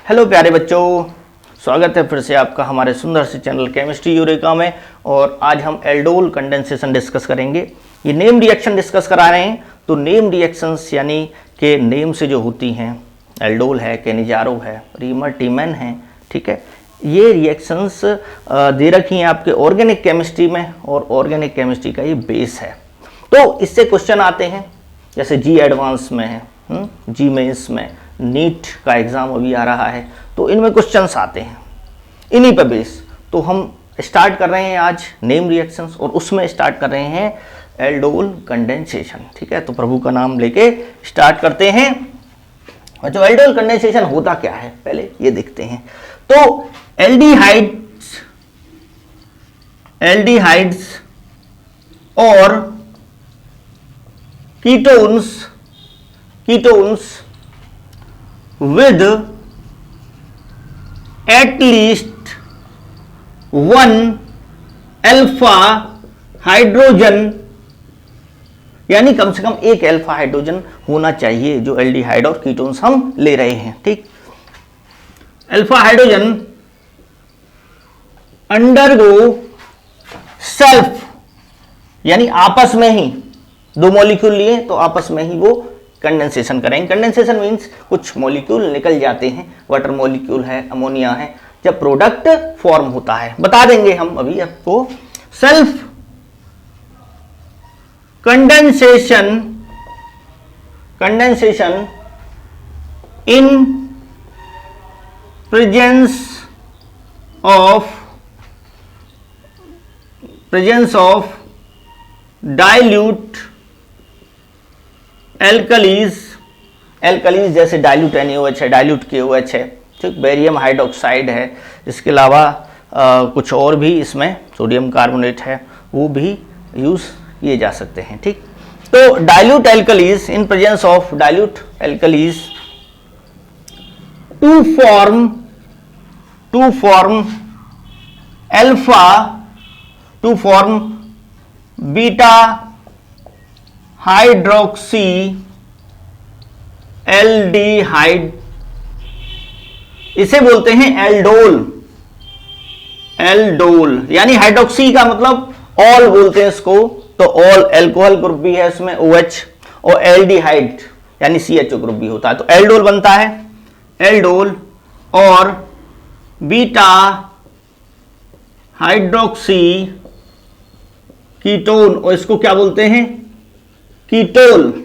Hello प्यारे बच्चों, स्वागत है फिर से आपका हमारे सुंदर से चैनल केमिस्ट्री यूरेका में। और आज हम एल्डोल कंडेंसेशन डिस्कस करेंगे। ये नेम रिएक्शन डिस्कस करा रहे हैं। तो नेम रिएक्शंस यानी कि नेम से जो होती हैं, एल्डोल है, केनिजारो है, रीमर टीमैन है, ठीक है। ये रिएक्शंस दे रखी हैं आपके ऑर्गेनिक केमिस्ट्री में और ऑर्गेनिक केमिस्ट्री का ये बेस है। तो इससे क्वेश्चन आते हैं, जैसे जी एडवांस में है, जी मेंस में, नीट का एग्जाम अभी आ रहा है, तो इनमें क्वेश्चंस आते हैं इन्हीं पर बेस। तो हम स्टार्ट कर रहे हैं आज नेम रिएक्शंस और उसमें स्टार्ट कर रहे हैं एल्डोल कंडेंसेशन, ठीक है। तो प्रभु का नाम लेके स्टार्ट करते हैं। और जो एल्डोल कंडेंसेशन होता क्या है पहले ये देखते हैं। तो एल्डिहाइड्स और ketones with at least one alpha hydrogen, यानी कम से कम एक अल्फा हाइड्रोजन होना चाहिए जो एल्डिहाइड और कीटोन्स हम ले रहे हैं, ठीक। अल्फा हाइड्रोजन अंडरगो सेल्फ, यानी आपस में ही दो मॉलिक्यूल लिए तो आपस में ही वो कंडेंसेशन करेंगे। कंडेंसेशन मींस कुछ मॉलिक्यूल निकल जाते हैं, वाटर मॉलिक्यूल है, अमोनिया है, जब प्रोडक्ट फॉर्म होता है। बता देंगे हम अभी आपको। Self condensation in presence of dilute alkalis जैसे डाइल्यूट NaOH है, डाइल्यूट KOH है, ठीक। बेरियम हाइड्रोक्साइड है, इसके अलावा कुछ और भी इसमें सोडियम कार्बोनेट है, वो भी यूज किए जा सकते हैं, ठीक। तो dilute alkalis in presence of dilute alkalis to form beta hydroxy aldehyde, इसे बोलते हैं एल्डोल, यानी हाइड्रोक्सी का मतलब ऑल बोलते हैं इसको। तो ऑल एल्कोहल ग्रुप भी है इसमें OH, और एल्डिहाइड यानी CHO ग्रुप भी होता है, तो एल्डोल बनता है। एल्डोल और बीटा हाइड्रोक्सी कीटोन, और इसको क्या बोलते हैं? कीटोल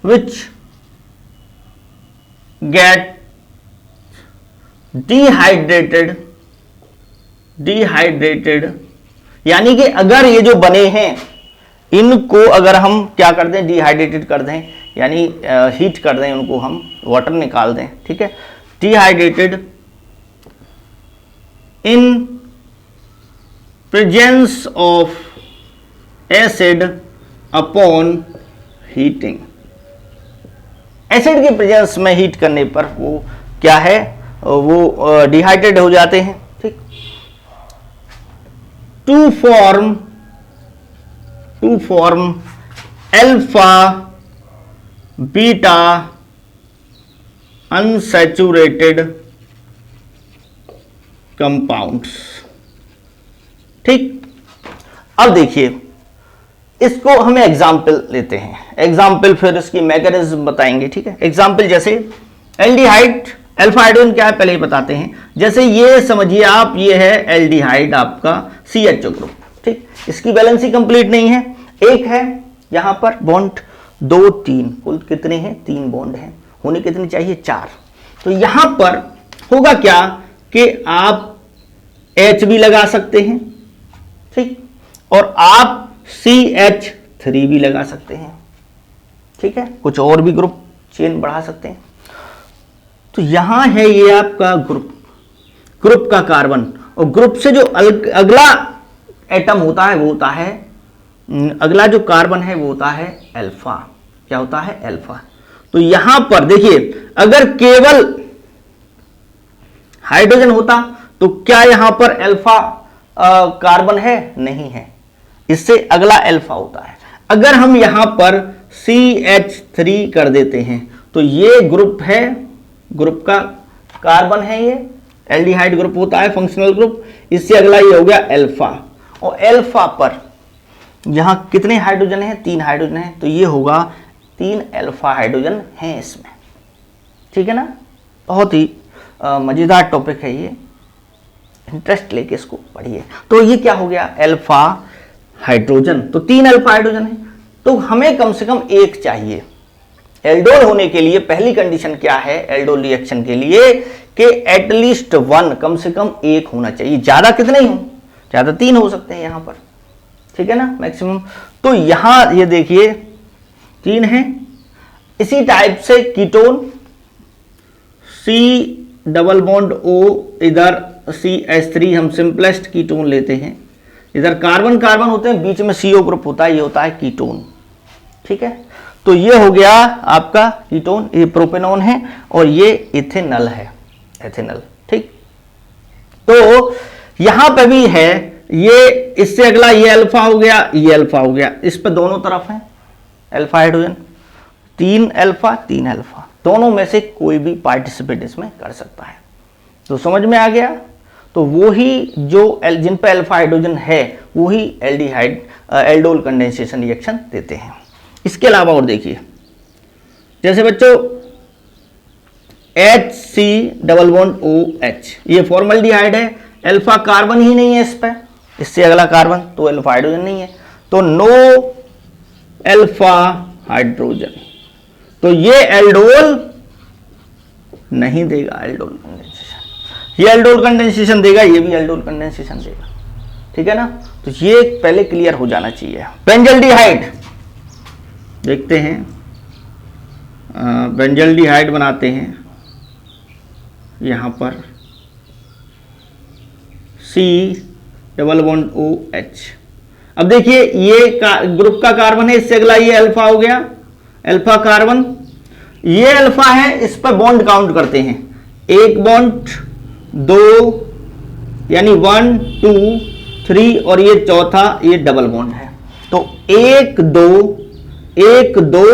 which get dehydrated, यानी कि अगर ये जो बने हैं इनको अगर हम क्या कर दें, डिहाइड्रेटेड कर दें, यानी हीट कर दें उनको, हम वाटर निकाल दें, ठीक है। Dehydrated in presence of acid upon heating, acid के प्रेजेंस में हीट करने पर वो क्या है, वो डिहाइड्रेट हो जाते हैं, ठीक। To form alpha beta unsaturated compounds, ठीक। अब देखिए, इसको हमें एग्जाम्पल लेते हैं, एग्जाम्पल फिर इसकी मैकेनिज्म बताएंगे, ठीक है। एग्जाम्पल जैसे एल्डिहाइड, अल्फा हाइड्रोजन क्या है पहले ही बताते हैं। जैसे ये समझिए आप, ये है एल्डिहाइड आपका CHO ग्रुप, ठीक। इसकी वैलेंसी कंप्लीट नहीं है, एक है यहां पर बॉन्ड, 2 3, कुल कितने हैं? 3 बॉन्ड हैं, होने कितने चाहिए? 4। तो यहां पर होगा क्या कि आप H भी लगा सकते हैं, ठीक, और आप CH3 भी लगा सकते हैं, ठीक है। कुछ और भी ग्रुप चेन बढ़ा सकते हैं। तो यहां है ये आपका ग्रुप का कार्बन, और ग्रुप से जो अगला एटम होता है वो होता है, अगला जो कार्बन है वो होता है अल्फा। क्या होता है? अल्फा। तो यहां पर देखिए, अगर केवल हाइड्रोजन होता तो क्या यहां पर अल्फा कार्बन है? नहीं है, इससे अगला अल्फा होता है। अगर हम यहां पर CH3 कर देते हैं। तो ये ग्रुप है, ग्रुप का कार्बन है, ये एल्डिहाइड ग्रुप होता है, फंक्शनल ग्रुप। इससे अगला ये हो गया अल्फा, और अल्फा पर यहां कितने हाइड्रोजन हैं? 3 हाइड्रोजन हैं, तो ये होगा 3 अल्फा हाइड्रोजन हैं इसमें। ठीक है ना, बहुत ही मजेदार टॉपिक है ये, इंटरेस्ट लेके इसको पढ़िए। तो ये क्या हो गया? Alpha hydrogen. तो 3 अल्फा हाइड्रोजन है, तो हमें कम से कम एक चाहिए। एल्डोल होने के लिए पहली कंडीशन क्या है एल्डोल रिएक्शन के लिए? कि एटलीस्ट 1, कम से कम एक होना चाहिए। ज्यादा कितने ही हो? ज्यादा 3 हो सकते हैं यहां पर, ठीक है ना, मैक्सिमम। तो यहां ये देखिए 3 है। इसी टाइप से ketone C double bond O, इधर CH3 हम सिंपलेस्ट कीटोन लेते हैं, इधर कार्बन कार्बन होते हैं, बीच में CO ग्रुप होता है, ये होता है कीटोन। ठीक है, तो ये हो गया आपका कीटोन, ये प्रोपेनॉन है, और ये इथेनॉल है, एथेनॉल। ठीक, तो यहां पे भी है ये, इससे अगला ये अल्फा हो गया, ये अल्फा हो गया, इस पे दोनों तरफ है अल्फा हाइड्रोजन। 3 अल्फा 3 अल्फा, दोनों में से कोई भी पार्टिसिपेट इसमें कर सकता है। तो समझ में आ गया? तो वो ही जो जिन पे अल्फा हाइड्रोजन है वो ही एल्डिहाइड एल्डोल कंडेंसेशन रिएक्शन देते हैं। इसके अलावा और देखिए, जैसे बच्चों HC डबल बॉन्ड OH, ये फॉर्मल्डिहाइड है, अल्फा कार्बन ही नहीं है इस पे, इससे अगला कार्बन, तो अल्फा हाइड्रोजन नहीं है, तो नो अल्फा हाइड्रोजन। तो ये एल्डोल नहीं देगा, एल्डोल कंडेंसेशन। ये एल्डोल कंडेंसेशन देगा, ये भी एल्डोल कंडेंसेशन देगा। ठीक है ना, तो ये पहले क्लियर हो जाना चाहिए। बेंजल्डिहाइड देखते हैं, बेंजल्डिहाइड बनाते हैं यहां पर C डबल बॉन्ड OH। अब देखिए ये ग्रुप का कार्बन है, इससे अगला ये अल्फा हो गया, अल्फा कार्बन, ये अल्फा है, इस पर बॉन्ड काउंट करते हैं, 1 बॉन्ड 2, यानी 1 2 3, और ये चौथा ये डबल बॉन्ड है। तो 1 2 1 2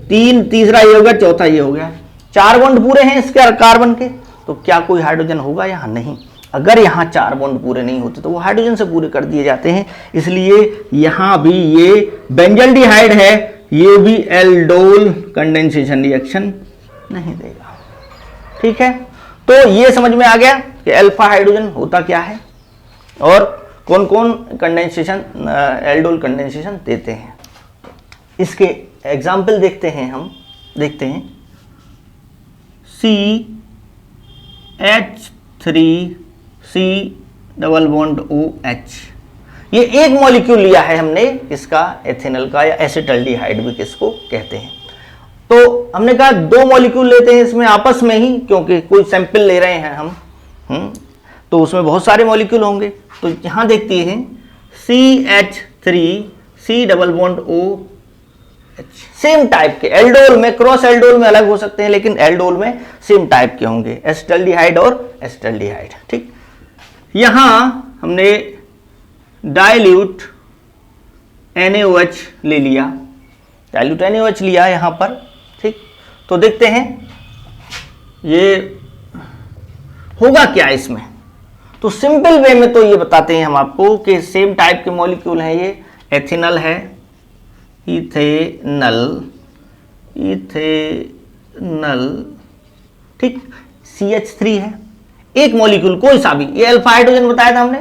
3, तीसरा ये हो गया, चौथा ये हो गया, 4 बॉन्ड पूरे हैं इसके कार्बन के। तो क्या कोई हाइड्रोजन होगा? यहां नहीं। अगर यहां 4 बॉन्ड पूरे नहीं होते तो वो हाइड्रोजन से पूरे कर दिए जाते हैं, इसलिए यहां भी ये बेंजल्डिहाइड है, ये भी एल्डोल कंडेंसेशन रिएक्शन नहीं देगा। ठीक है, तो ये समझ में आ गया कि अल्फा हाइड्रोजन होता क्या है और कौन कौन कंडेंसेशन एल्डोल कंडेंसेशन देते हैं। इसके एग्जाम्पल देखते हैं, हम देखते हैं CH3C डबल बॉन्ड OH, ये एक मॉलिक्यूल लिया है हमने इसका, एथेनॉल का, या एसिटल्डिहाइड भी किसको कहते हैं। तो हमने कहा 2 मॉलिक्यूल लेते हैं इसमें आपस में ही, क्योंकि कोई सैंपल ले रहे हैं हम, तो उसमें बहुत सारे मॉलिक्यूल होंगे। तो यहां देखते हैं CH3C double bond OH, same type के, एल्डोल में, क्रॉस एल्डोल में अलग हो सकते हैं, लेकिन एल्डोल में सेम टाइप के होंगे, एसिटल्डिहाइड और एसिटल्डिहाइड। ठीक, यहां हमने डाइल्यूट NaOH ले लिया, डाइल्यूट NaOH लिया यहां पर। ठीक, तो देखते हैं ये होगा क्या इसमें। तो सिंपल वे में तो ये बताते हैं हम आपको कि सेम टाइप के मॉलिक्यूल हैं, ये एथेनॉल है, इथेनॉल, इथेनॉल, ठीक, CH3 है, एक मॉलिक्यूल कोई सा भी, ये अल्फा हाइड्रोजन बताया था हमने,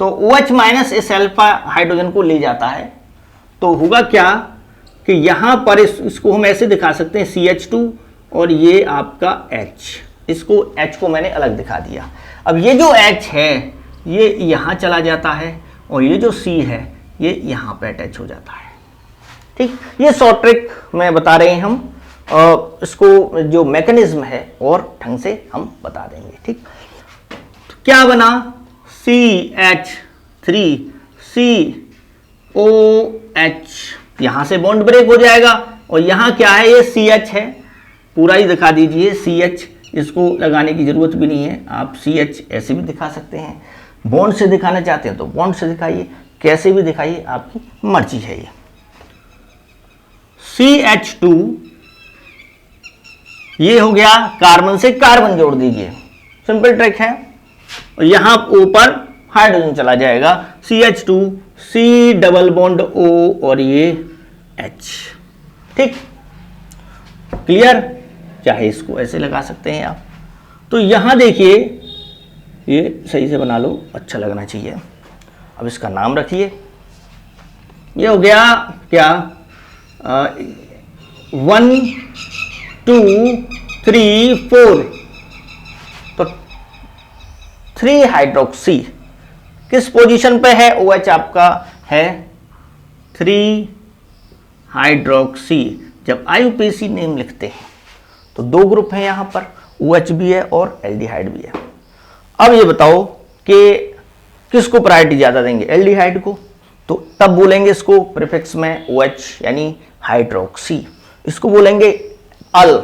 तो OH माइनस इस अल्फा हाइड्रोजन को ले जाता है। तो होगा क्या कि यहां पर इसको हम ऐसे दिखा सकते हैं CH2, और ये आपका H, इसको H को मैंने अलग दिखा दिया। अब ये जो H है ये यहां चला जाता है, और ये जो C है ये यहां पे अटैच हो जाता है। ठीक, ये शॉर्ट ट्रिक में बता रहे हैं हम, इसको जो मैकेनिज्म है और ढंग से हम बता देंगे। ठीक, तो क्या बना, CH3COH, यहां से बॉन्ड ब्रेक हो जाएगा, और यहां क्या है, ये CH है, पूरा ही दिखा दीजिए CH, इसको लगाने की जरूरत भी नहीं है, आप CH ऐसे भी दिखा सकते हैं, बॉन्ड से दिखाना चाहते हैं तो बॉन्ड से दिखाइए, कैसे भी दिखाइए, आपकी मर्जी है ये। CH2, ये हो गया, कार्बन से कार्बन जोड़ दीजिए, सिंपल ट्रिक है। और यहां ऊपर हाइड्रोजन चला जाएगा, CH2, C double bond O और ये H। ठीक, क्लियर? चाहे इसको ऐसे लगा सकते हैं आप। तो यहां देखिए, ये सही से बना लो, अच्छा लगना चाहिए। अब इसका नाम रखिए, ये हो गया क्या, 1 2 3 4। तो 3 हाइड्रोक्सी किस पोजीशन पे है? OH आपका है 3 हाइड्रोक्सी। जब IUPAC नेम लिखते हैं तो 2 ग्रुप हैं यहां पर, OH भी है और एल्डिहाइड भी है। अब ये बताओ कि किसको प्रायोरिटी ज्यादा देंगे? एल्डिहाइड को। तो तब बोलेंगे इसको प्रीफिक्स में OH यानी हाइड्रोक्सी, इसको बोलेंगे अल,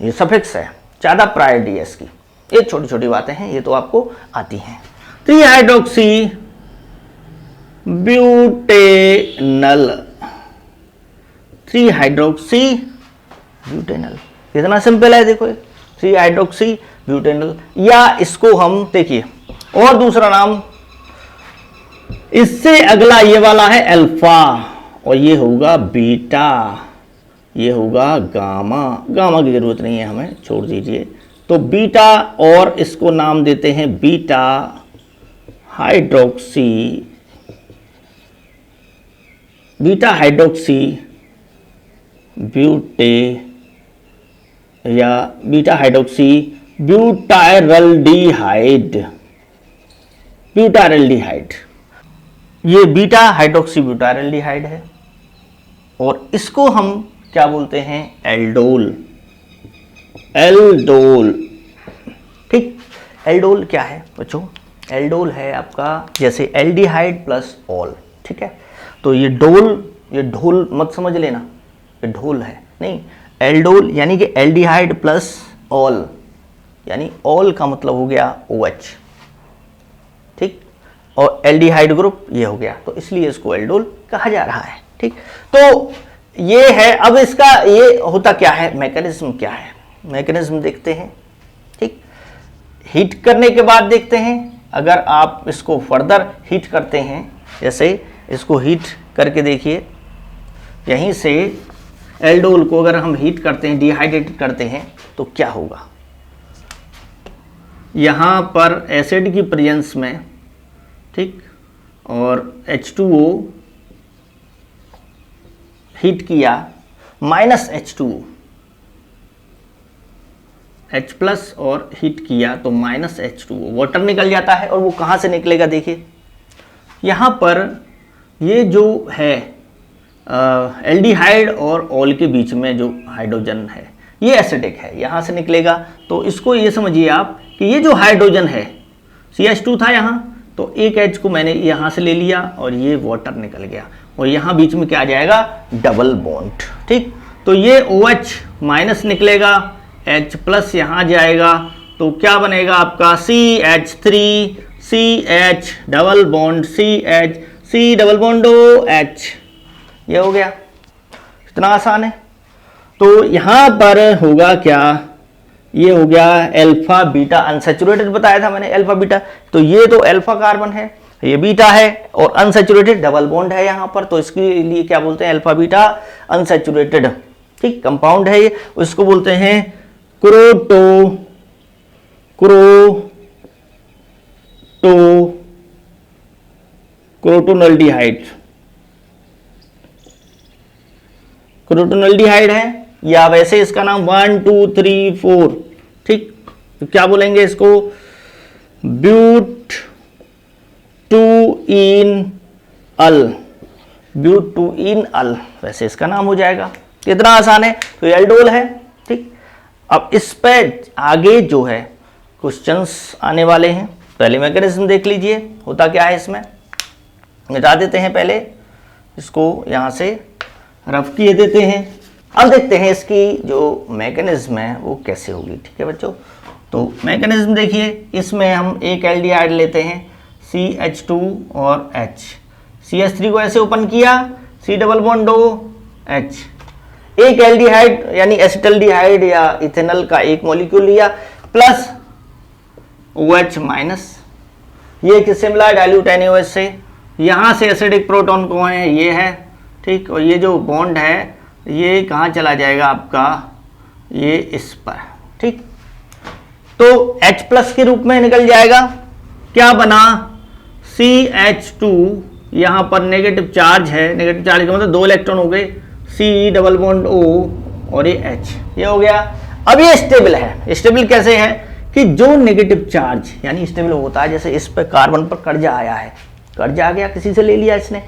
ये सफिक्स है, ज्यादा प्रायोरिटी है इसकी। ये छोटी छोटी बातें हैं, ये तो आपको आती हैं। 3 हाइड्रोक्सी ब्यूटेनल, 3 हाइड्रोक्सी ब्यूटेनल, कितना सिंपल है देखो, 3 हाइड्रोक्सी ब्यूटेनल। या इसको हम देखिए और दूसरा नाम, इससे अगला ये वाला है अल्फा और ये होगा बीटा, ये होगा गामा। गामा की जरूरत नहीं है हमें, छोड़ दीजिए। तो बीटा, और इसको नाम देते हैं बीटा हाइड्रोक्सी, बीटा हाइड्रोक्सी ब्यूटे या बीटा हाइड्रोक्सी ब्यूटाइरल्डिहाइड, ब्यूटाइरल्डिहाइड, ये बीटा हाइड्रोक्सी ब्यूटाइरल्डिहाइड है। और इसको हम क्या बोलते हैं? Aldol, aldol. ठीक, एल्डोल क्या है बच्चों? एल्डोल है आपका जैसे एल्डिहाइड प्लस ऑल। ठीक है, तो ये डोल, ये ढोल मत समझ लेना, ये ढोल है नहीं, एल्डोल यानी कि एल्डिहाइड प्लस ऑल, यानी ऑल का मतलब हो गया OH। ठीक, और एल्डिहाइड ग्रुप ये हो गया, तो इसलिए इसको एल्डोल कहा जा रहा है। ठीक, तो ये है। अब इसका ये होता क्या है, मैकेनिज्म क्या है, मैकेनिज्म देखते हैं। ठीक, हीट करने के बाद देखते हैं। अगर आप इसको फर्दर हीट करते हैं, जैसे इसको हीट करके देखिए, यहीं से एल्डोल को अगर हम हीट करते हैं, डिहाइड्रेट करते हैं, तो क्या होगा? यहाँ पर एसिड की प्रेजेंस में, ठीक, और H2O हीट किया, माइनस H2O, H प्लस और हीट किया तो माइनस H2O, वाटर निकल जाता है। और वो कहाँ से निकलेगा? देखिए यहाँ पर ये जो है एल्डिहाइड और ऑल के बीच में जो हाइड्रोजन है, ये एसिडिक है, यहाँ से निकलेगा। तो इसको ये समझिए आप कि ये जो हाइड्रोजन है, CH2 था यहाँ, तो एक H को मैंने यहाँ से ले लिया और ये वाटर निकल गया, और यहाँ बीच में क्या आ जाएगा? Double bond. ठीक, तो ये OH माइनस निकलेगा, H प्लस यहाँ जाएगा, तो क्या बनेगा आपका? CH3, CH double bond CH, C double bond OH, ये हो गया। इतना आसान है। तो यहाँ पर होगा क्या? ये हो गया अल्फा बीटा अनसैचुरेटेड, बताया था मैंने अल्फा बीटा। तो ये तो अल्फा कार्बन है, ये बीटा है, और अनसैचुरेटेड डबल बॉन्ड है यहाँ पर, तो इसके लिए क्या बोलते हैं? Alpha beta unsaturated. ठीक, कंपाउंड है ये, उसको बोलते हैं क्रोटोनल्डिहाइड, क्रोटोनल्डिहाइड है, या वैसे इसका नाम 1 2 3 4। ठीक, तो क्या बोलेंगे इसको? But two in Al, but two इन अल, वैसे इसका नाम हो जाएगा। कितना आसान है। तो ये एल्डोल है। ठीक, अब इस पे आगे जो है क्वेश्चंस आने वाले हैं। पहले मैकेनिज्म देख लीजिए, होता क्या है इसमें। मिटा देते हैं पहले इसको, यहाँ से रफ किए देते हैं। अब देखते हैं इसकी जो मैकेनिज्म है वो कैसे होगी। ठीक है बच्चों, तो मैकेनिज्म देखिए, इसमें हम एक एल्डिहाइड लेते हैं CH2 और H, CH3 को ऐसे ओपन किया, C double bond O H, एक एल्डिहाइड यानी एसिटल्डिहाइड या इथेनॉल का एक मॉलिक्यूल लिया प्लस OH माइनस, ये किससे मिला? डाइल्यूट NaOH से। यहां से एसिडिक प्रोटॉन कौन है? ये है, ठीक। और ये जो बॉन्ड है ये कहाँ चला जाएगा आपका? ये इस पर, ठीक। तो H प्लस के रूप में निकल जाएगा। क्या बना? CH2, यहां पर नेगेटिव चार्ज है, नेगेटिव चार्ज का मतलब 2 इलेक्ट्रॉन हो गए, C डबल बॉन्ड O और ये H, ये हो गया। अब ये स्टेबल है। स्टेबल कैसे है कि जो नेगेटिव चार्ज यानी स्टेबल होता है, जैसे इस पे कार्बन पर कर्जा आया है, कर्जा आ गया, किसी से ले लिया इसने,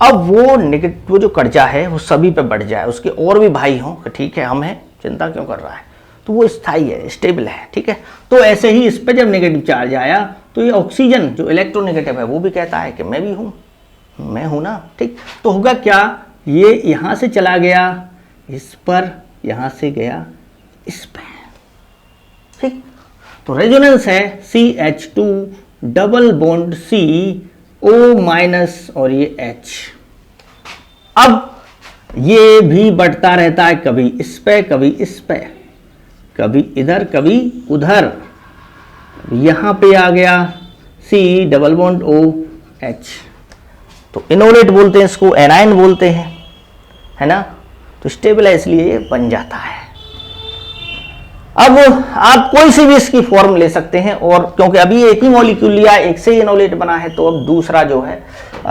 अब वो नेगेटिव, वो जो कर्जा है वो सभी पे बढ़ जाए, उसके और भी भाई हों, ठीक है, हम हैं, चिंता क्यों कर रहा है, तो वो स्थायी है, स्टेबल है, ठीक है। तो ऐसे ही इस पे जब नेगेटिव चार्ज आया तो ये ऑक्सीजन जो इलेक्ट्रोनेगेटिव है वो भी कहता है कि मैं भी हूं, मैं हूं ना, ठीक। तो होगा क्या? ये यहां से चला गया इस पर, यहां से गया इस पर, ठीक। तो रेजोनेंस है CH2 double bond C O minus और ये H। अब ये भी बढ़ता रहता है, कभी इस पे कभी इस पे, कभी इधर कभी उधर। यहां पे आ गया C double bond O H, तो इनोलेट बोलते हैं इसको, एनायन बोलते हैं, है ना। तो स्टेबल है इसलिए ये बन जाता है। अब आप कोई सी भी इसकी फॉर्म ले सकते हैं, और क्योंकि अभी एक ही मॉलिक्यूल लिया, एक से ही इनोलेट बना है, तो अब दूसरा जो है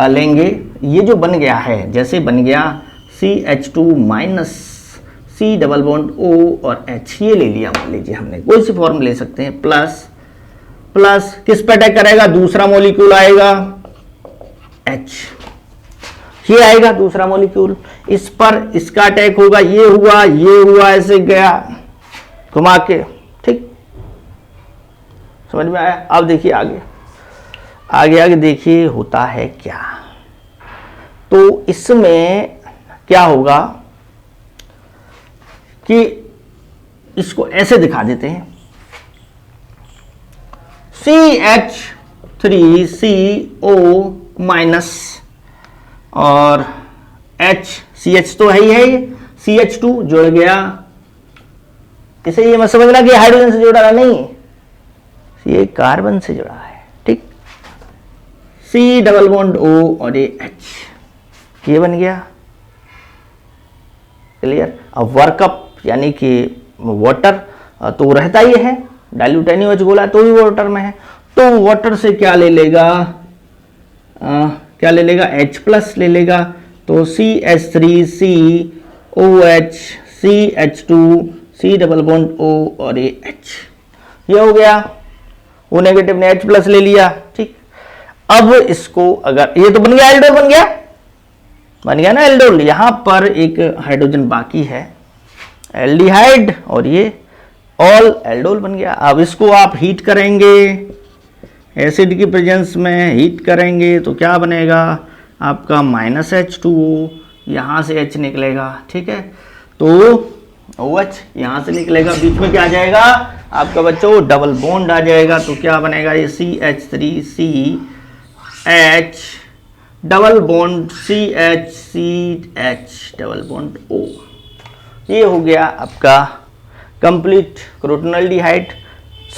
लेंगे। ये जो बन गया है, जैसे बन गया CH2 minus C double bond O और H, ये ले लिया, मान लीजिए हमने कोई सी फॉर्म ले सकते हैं, प्लस प्लस किस पे अटैक करेगा? दूसरा मॉलिक्यूल आएगा H, ये आएगा दूसरा मॉलिक्यूल, इस पर इसका अटैक होगा, ये हुआ, ऐसे गया घुमा के, ठीक, समझ में आया? अब देखिए आगे देखिए होता है क्या। तो इसमें क्या होगा कि इसको ऐसे दिखा देते हैं, CH3CO माइनस और CH तो है ही है, ये CH2 जुड़ गया, इसे ये मत समझना कि हाइड्रोजन से जुड़ा नहीं, ये कार्बन से जुड़ा है, ठीक। C डबल बॉन्ड O और ये H, ये बन गया, क्लियर। अब वर्कअप यानी कि वाटर तो रहता ही है, डाइल्यूट NaOH बोला तो भी वाटर में है, तो वाटर से क्या ले लेगा? H प्लस ले लेगा, तो CH3COH CH2 C double bond O और ये H, ये हो गया। वो नेगेटिव ने H प्लस ले लिया, ठीक। अब इसको अगर ये तो बन गया, एल्डोल बन गया ना एल्डोल। यहां पर एक हाइड्रोजन बाकी है, एल्डिहाइड, और ये ऑल एल्डोल बन गया। अब इसको आप हीट करेंगे, एसिड की प्रेजेंस में हीट करेंगे तो क्या बनेगा आपका? माइनस H2O, यहां से H निकलेगा, ठीक है। तो OH यहां से निकलेगा, बीच में क्या आ जाएगा आपका बच्चों? डबल बॉन्ड आ जाएगा। तो क्या बनेगा? ये CH3CH double bond CH double bond O, ये हो गया आपका कंप्लीट क्रोटोनल्डिहाइड।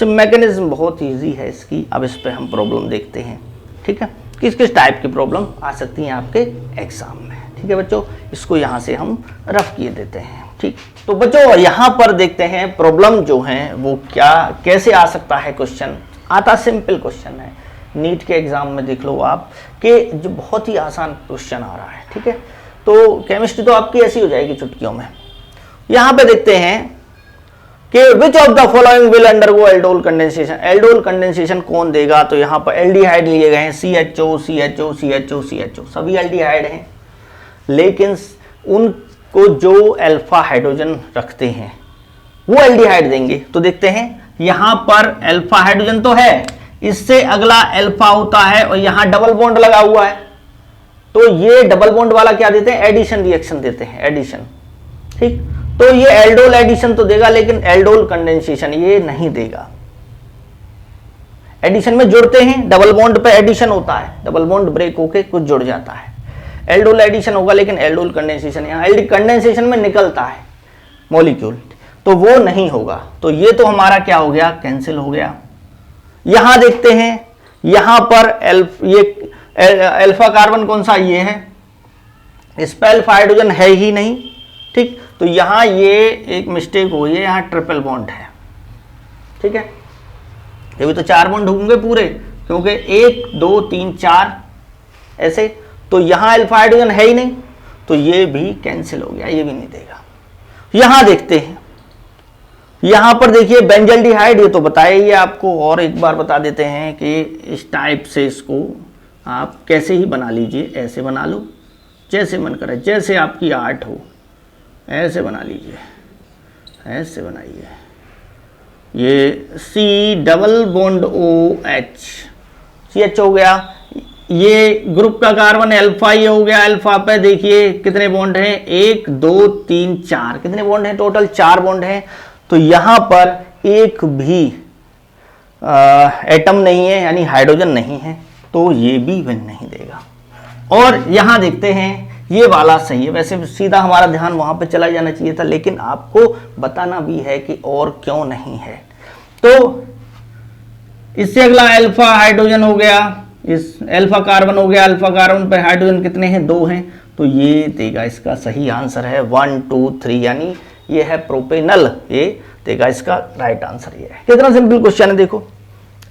मैकेनिज्म बहुत इजी है इसकी। अब इस पे हम प्रॉब्लम देखते हैं, ठीक है, किस किस टाइप की प्रॉब्लम आ सकती हैं आपके एग्जाम में, ठीक है बच्चों। इसको यहाँ से हम रफ किए देते हैं, ठीक। तो बच्चों यहाँ पर देखते हैं प्रॉब्लम जो है वो क्या, कैसे आ सकता है क्वेश्चन। आता सिंपल क्वेश्चन है, नीट के एग्जाम में देख लो आप कि जो बहुत ही आसान क्वेश्चन आ रहा है, ठीक है। तो केमिस्ट्री तो आपकी ऐसी हो जाएगी चुटकियों में। यहाँ पे देखते हैं कि which of the following will undergo aldol condensation. Aldol condensation कौन देगा? तो यहाँ पर एल्डिहाइड लिए गए हैं, CHO CHO CHO CHO, सभी एल्डिहाइड हैं, लेकिन उनको जो अल्फा हाइड्रोजन रखते हैं वो एल्डिहाइड देंगे। तो देखते हैं, यहाँ पर अल्फा हाइड्रोजन तो है, इससे अगला अल्फा होता है और यहाँ डबल बॉन्ड लगा हुआ है, तो ये डबल बॉन्ड वाला क्या देते हैं? एडिशन रिएक्शन देते हैं, एडिशन, ठीक। तो ये एल्डोल एडिशन तो देगा, लेकिन एल्डोल कंडेंसेशन ये नहीं देगा। एडिशन में जुड़ते हैं, डबल बॉन्ड पे एडिशन होता है, डबल बॉन्ड ब्रेक होके कुछ जुड़ जाता है। एल्डोल एडिशन होगा, लेकिन एल्डोल कंडेंसेशन, यहाँ एल्डिक कंडेंसेशन में निकलता है मॉलिक्यूल, तो वो नहीं होगा। तो ये तो हमारा क्या हो गया, कैंसिल हो गया। यहां देखते हैं, यहां पर ये अल्फा कार्बन कौन सा, ये है, इस पर अल्फा हाइड्रोजन है ही नहीं, ठीक। तो यहां ये एक मिस्टेक हुई है, यहां ट्रिपल बॉन्ड है, ठीक है। ये भी तो 4 बॉन्ड होंगे पूरे, क्योंकि 1 2 3 4 ऐसे, तो यहां अल्फा हाइड्रोजन है ही नहीं, तो ये भी कैंसिल हो गया, ये भी नहीं देगा। यहां देखते हैं, यहां पर देखिए बेंजल्डिहाइड, ये तो बताया ही है आपको, और एक बार बता देते हैं कि इस टाइप से इसको आप कैसे ही बना लीजिए, ऐसे बना लो, जैसे मन करे, जैसे आपकी आर्ट हो, ऐसे बना लीजिए, ऐसे बनाइए। ये C डबल बॉन्ड OH हो गया, ये ग्रुप का कार्बन अल्फा, ये हो गया अल्फा पे देखिए कितने बॉन्ड हैं, 1 2 3 4, कितने बॉन्ड हैं टोटल, 4 बॉन्ड हैं। तो यहां पर एक भी एटम नहीं है, यानी हाइड्रोजन नहीं है, तो ये भी वन नहीं देगा। और यहां देखते हैं, ये वाला सही है, वैसे सीधा हमारा ध्यान वहां पे चला जाना चाहिए था, लेकिन आपको बताना भी है कि और क्यों नहीं है। तो इससे अगला अल्फा हाइड्रोजन हो गया, इस अल्फा कार्बन हो गया, अल्फा कार्बन पे हाइड्रोजन कितने हैं, 2 हैं, तो ये देगा, इसका सही आंसर है 1 2 3, यानी ये है प्रोपेनल, ये देगा इसका राइट आंसर। ये है, कितना सिंपल क्वेश्चन है, देखो।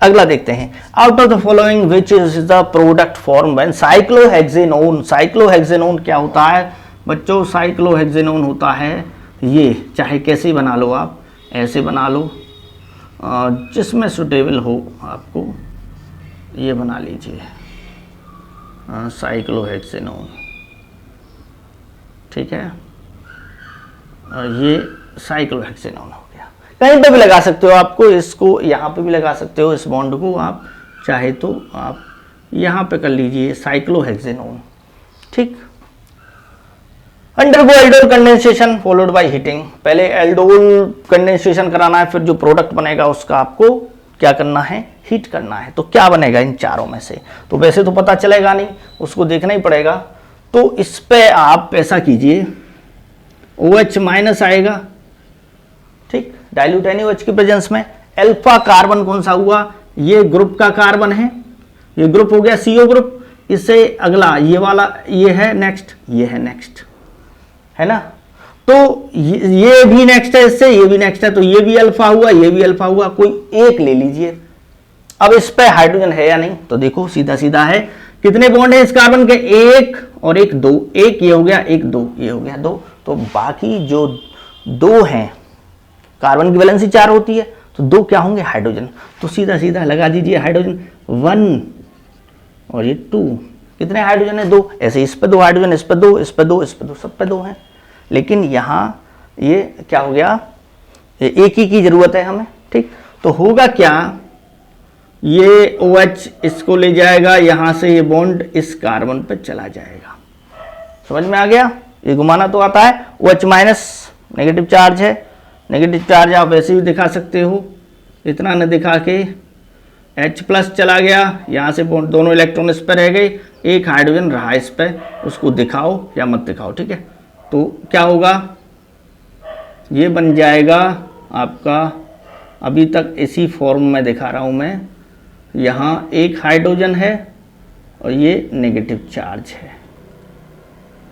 अगला देखते हैं, out of the following which is the product form when cyclohexanone. Cyclohexanone क्या होता है बच्चों, साइक्लोहेक्सेनोन होता है ये, चाहे कैसे बना लो आप, ऐसे बना लो, जिसमें सुटेबल हो आपको, ये बना लीजिए साइक्लोहेक्सेनोन, ठीक है। ये साइक्लोहेक्सेनोन हो गया, कहीं पे भी लगा सकते हो, आपको इसको यहाँ पे भी लगा सकते हो, इस बॉन्ड को आप चाहे तो आप यहाँ पे कर लीजिए साइक्लोहेक्सेनोन, ठीक। Undergo aldol condensation followed by heating, पहले एल्डोल कंडेंसेशन कराना है, फिर जो प्रोडक्ट बनेगा उसका आपको क्या करना है, हीट करना है। तो क्या बनेगा इन चारों में से, तो वैसे तो पता चलेगा नहीं, उसको देखना ही पड़ेगा। तो इस पे आप ऐसा कीजिए, OH माइनस आएगा, ठीक, डाइल्यूट NaOH की प्रेजेंस में। अल्फा कार्बन कौन सा हुआ, ये ग्रुप का कार्बन है, ये ग्रुप हो गया CO ग्रुप। इससे अगला ये वाला, ये है नेक्स्ट, ये है नेक्स्ट, है ना। तो ये भी नेक्स्ट है, इससे ये भी नेक्स्ट है, तो ये भी अल्फा हुआ, ये भी अल्फा हुआ, कोई एक ले लीजिए। अब इस पे हाइड्रोजन है या नहीं, तो देखो सीधा सीधा है, कितने बॉन्ड है इस कार्बन के, 1 और 1 2, 1 ये हो गया, 1 2 ये हो गया, 2। तो बाकी जो 2 हैं, कार्बन की वैलेंसी 4 होती है, तो 2 क्या होंगे, हाइड्रोजन। तो सीधा सीधा लगा दीजिए हाइड्रोजन 1 और ये 2, कितने हाइड्रोजन है, 2। ऐसे इस पे 2 हाइड्रोजन, इस पे 2, इस पे 2, इस पे 2, सब पे 2 हैं। लेकिन यहाँ ये क्या हो गया, ये एक ही की जरूरत है हमें, ठीक। तो होगा क्या, ये OH इसको ले जाएगा, यहां से ये बॉन्ड इस कार्बन पे चला जाएगा, समझ में आ गया। ये घुमाना तो आता है। OH माइनस नेगेटिव चार्ज है, नेगेटिव चार्ज आप ऐसे भी दिखा सकते हो, इतना न दिखा के, H प्लस चला गया, यहाँ से दोनों इलेक्ट्रॉन इस पर रह गए, एक हाइड्रोजन रहा इस पर, उसको दिखाओ या मत दिखाओ, ठीक है। तो क्या होगा, ये बन जाएगा आपका, अभी तक इसी फॉर्म में दिखा रहा हूँ मैं, यहाँ एक हाइड्रोजन है और ये नेगेटिव चार्ज है,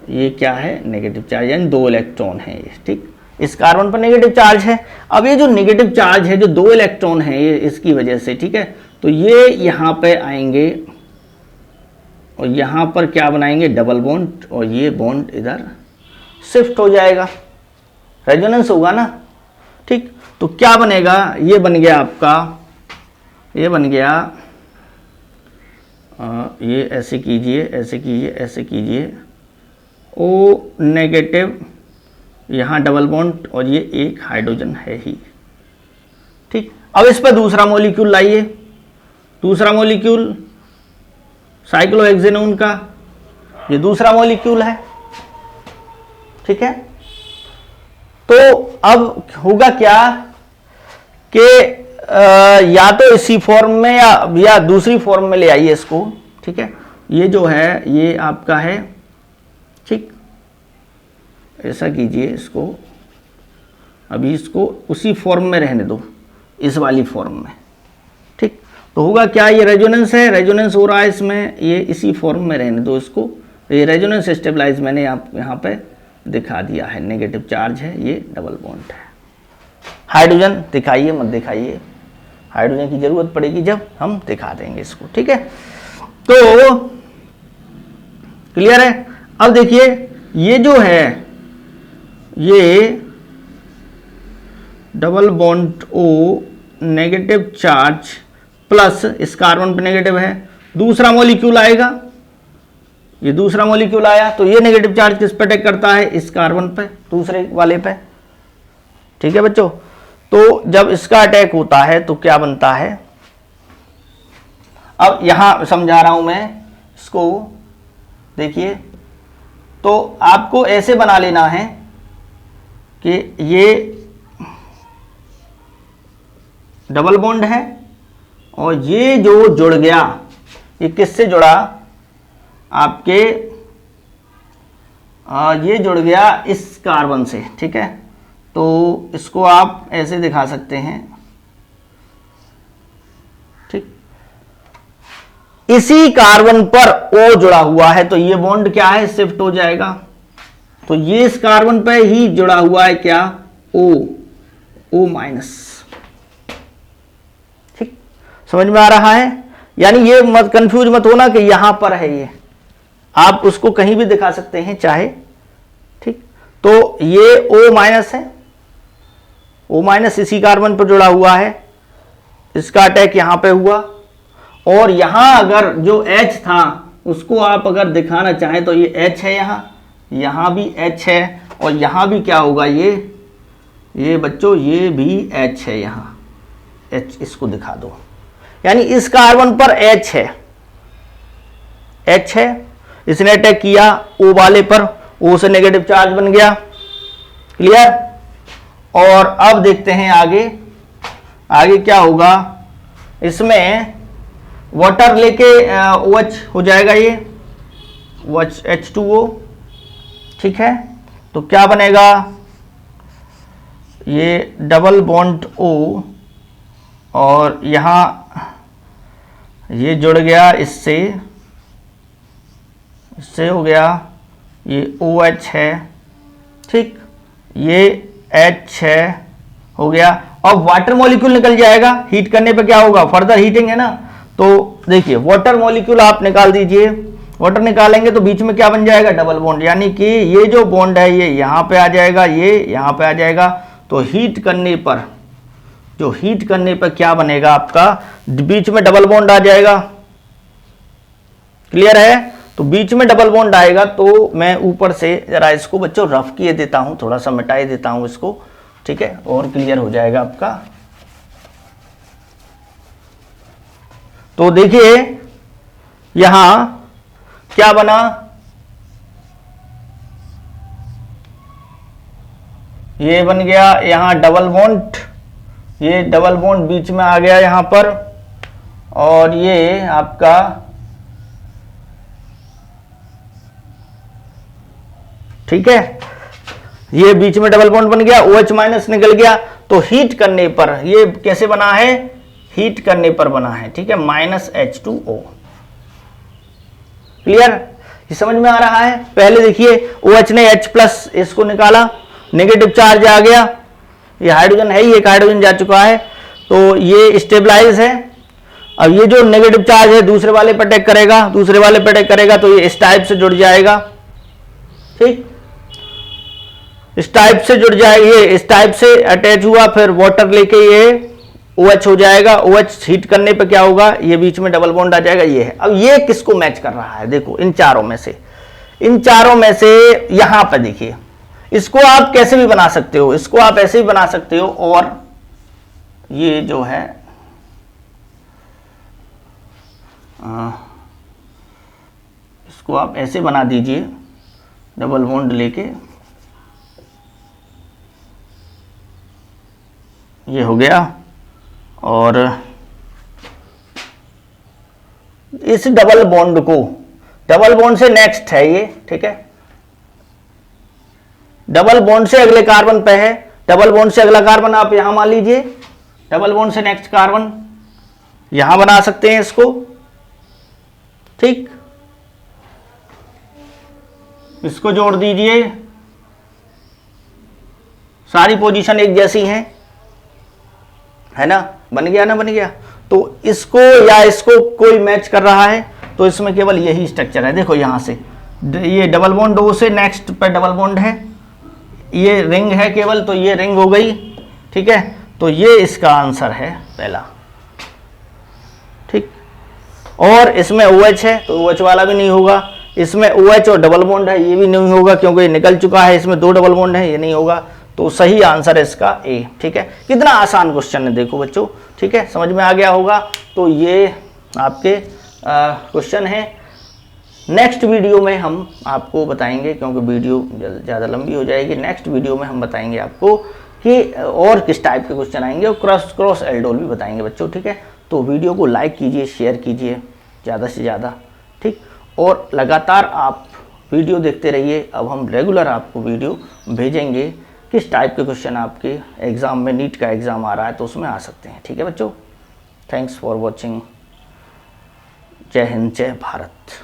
ये क्या है, नेगेटिव चार्ज, यानी 2 इलेक्ट्रॉन है ये, ठीक। इस कार्बन पर नेगेटिव चार्ज है। अब ये जो नेगेटिव चार्ज है, जो 2 इलेक्ट्रॉन है, ये इसकी वजह से, ठीक है, तो ये यहाँ पे आएंगे और यहाँ पर क्या बनाएंगे, डबल बॉन्ड, और ये बॉन्ड इधर शिफ्ट हो जाएगा, रेजोनेंस होगा ना, ठीक। तो क्या बनेगा, ये बन गया आपका, ये बन गया, ये ऐसे कीजिए, ऐसे कीजिए, ऐसे कीजिए, O नेगेटिव, यहाँ डबल बॉन्ड, और ये एक हाइड्रोजन है ही, ठीक। अब इस पर दूसरा मॉलिक्यूल लाइए, दूसरा मॉलिक्यूल साइक्लोहेक्सेनोन का, ये दूसरा मॉलिक्यूल है, ठीक है। तो अब होगा क्या कि या तो इसी फॉर्म में या दूसरी फॉर्म में ले आइए इसको, ठीक है। ये जो है ये आपका है ऐसा कीजिए, इसको अभी इसको उसी फॉर्म में रहने दो, इस वाली फॉर्म में, ठीक। तो होगा क्या, ये रेजोनेंस है, रेजोनेंस हो रहा है इसमें, ये इसी फॉर्म में रहने दो इसको। ये रेजोनेंस स्टेबलाइज मैंने यहाँ पे दिखा दिया है, नेगेटिव चार्ज है, ये डबल बॉन्ड है। हाइड्रोजन दिखाइए मत दिखाइए, हाइड्रोजन की जरूरत पड़ेगी जब हम दिखा देंगे इसको, ठीक है। तो क्लियर है। अब देखिए ये जो है, ये double bond O negative charge plus इस कार्बन पे नेगेटिव है, दूसरा मॉलिक्यूल आएगा, ये दूसरा मॉलिक्यूल आया, तो ये नेगेटिव चार्ज किस पे अटैक करता है, इस कार्बन पे, दूसरे वाले पे, ठीक है बच्चों। तो जब इसका अटैक होता है तो क्या बनता है, अब यहां समझा रहा हूं मैं इसको, देखिए। तो आपको ऐसे बना लेना है कि ये डबल बॉन्ड है और ये जो जुड़ गया, ये किससे जुड़ा, आपके ये जुड़ गया इस कार्बन से, ठीक है। तो इसको आप ऐसे दिखा सकते हैं, ठीक। इसी कार्बन पर O जुड़ा हुआ है, तो ये बॉन्ड क्या है, शिफ्ट हो जाएगा। तो ये इस कार्बन पर ही जुड़ा हुआ है क्या, O माइनस, ठीक। समझ में आ रहा है। यानी ये मत कंफ्यूज मत होना कि यहां पर है, ये आप उसको कहीं भी दिखा सकते हैं चाहे, ठीक। तो ये O माइनस है, O माइनस इसी कार्बन पर जुड़ा हुआ है, इसका अटैक यहां पे हुआ, और यहां अगर जो H था उसको आप अगर दिखाना चाहें तो ये H है, यहां भी H है, और यहां भी क्या होगा, ये बच्चों ये भी H है, यहां H, इसको दिखा दो। यानी इस कार्बन पर H है, इसने अटैक किया O वाले पर, O से नेगेटिव चार्ज बन गया, क्लियर। और अब देखते हैं आगे क्या होगा, इसमें वाटर लेके OH हो जाएगा, ये H2O, ठीक है। तो क्या बनेगा, ये डबल बॉन्ड O और यहां ये जुड़ गया इससे हो गया, ये OH है, ठीक, ये H है, हो गया। अब वाटर मॉलिक्यूल निकल जाएगा, हीट करने पे क्या होगा, फर्दर हीटिंग है ना। तो देखिए वाटर मॉलिक्यूल आप निकाल दीजिए, वाटर निकालेंगे तो बीच में क्या बन जाएगा, डबल बॉन्ड, यानी कि ये जो बॉन्ड है ये यहां पे आ जाएगा, ये यहां पे आ जाएगा। तो हीट करने पर क्या बनेगा, आपका बीच में डबल बॉन्ड आ जाएगा, क्लियर है। तो बीच में डबल बॉन्ड आएगा, तो मैं ऊपर से जरा इसको बच्चों रफ किए देता हूं, थोड़ा सा मिटाई देता हूं इसको, ठीक है, और क्लियर हो जाएगा आपका। तो देखिए यहां क्या बना, ये बन गया यहां डबल बॉन्ड, ये डबल बॉन्ड बीच में आ गया यहां पर, और ये आपका ठीक है, ये बीच में डबल बॉन्ड बन गया, OH माइनस निकल गया। तो हीट करने पर ये कैसे बना है, हीट करने पर बना है, ठीक है, -H2O, क्लियर, ये समझ में आ रहा है। पहले देखिए OH ने H प्लस इसको निकाला, नेगेटिव चार्ज आ गया, ये हाइड्रोजन है ही, एक हाइड्रोजन जा चुका है, तो ये स्टेबलाइज है। अब ये जो नेगेटिव चार्ज है दूसरे वाले पर अटैक करेगा, तो ये इस टाइप से जुड़ जाएगा, ठीक, इस टाइप से जुड़ जाएगा, ये इस टाइप से अटैच हुआ, फिर वाटर लेके ये OH हो जाएगा, OH हीट करने पे क्या होगा, ये बीच में डबल बॉन्ड आ जाएगा, ये है। अब ये किसको मैच कर रहा है, देखो इन चारों में से यहां पर देखिए, इसको आप कैसे भी बना सकते हो, इसको आप ऐसे भी बना सकते हो, और ये जो है इसको आप ऐसे बना दीजिए, डबल बॉन्ड लेके, ये हो गया। और इस डबल बॉन्ड से नेक्स्ट है ये, ठीक है, डबल बॉन्ड से अगले कार्बन पे है, डबल बॉन्ड से अगला कार्बन आप यहां मान लीजिए, डबल बॉन्ड से नेक्स्ट कार्बन यहां बना सकते हैं इसको, ठीक, इसको जोड़ दीजिए, सारी पोजीशन एक जैसी हैं, है ना, बन गया ना, बन गया। तो इसको या इसको कोई मैच कर रहा है तो इसमें केवल यही स्ट्रक्चर है। देखो यहां से ये डबल बॉन्ड ओ से नेक्स्ट पे डबल बॉन्ड है, ये रिंग है केवल, तो ये रिंग हो गई, ठीक है। तो ये इसका आंसर है पहला, ठीक। और इसमें OH है तो OH वाला भी नहीं होगा, इसमें OH और डबल बॉन्ड है ये भी नहीं होगा क्योंकि ये निकल चुका है, इसमें 2 डबल बॉन्ड है, ये नहीं होगा। तो सही आंसर है इसका A, ठीक है। कितना आसान क्वेश्चन है देखो बच्चों, ठीक है, समझ में आ गया होगा। तो ये आपके क्वेश्चन है। नेक्स्ट वीडियो में हम आपको बताएंगे, क्योंकि वीडियो ज़्यादा लंबी हो जाएगी, नेक्स्ट वीडियो में हम बताएंगे आपको कि और किस टाइप के क्वेश्चन आएंगे, और क्रॉस एल्डोल भी बताएंगे बच्चों, ठीक है। तो वीडियो को लाइक कीजिए, शेयर कीजिए ज़्यादा से ज़्यादा, ठीक, और लगातार आप वीडियो देखते रहिए। अब हम रेगुलर आपको वीडियो भेजेंगे किस टाइप के क्वेश्चन आपके एग्ज़ाम में, नीट का एग्ज़ाम आ रहा है तो उसमें आ सकते हैं, ठीक है बच्चों। Thanks for watching. जय हिंद, जय भारत।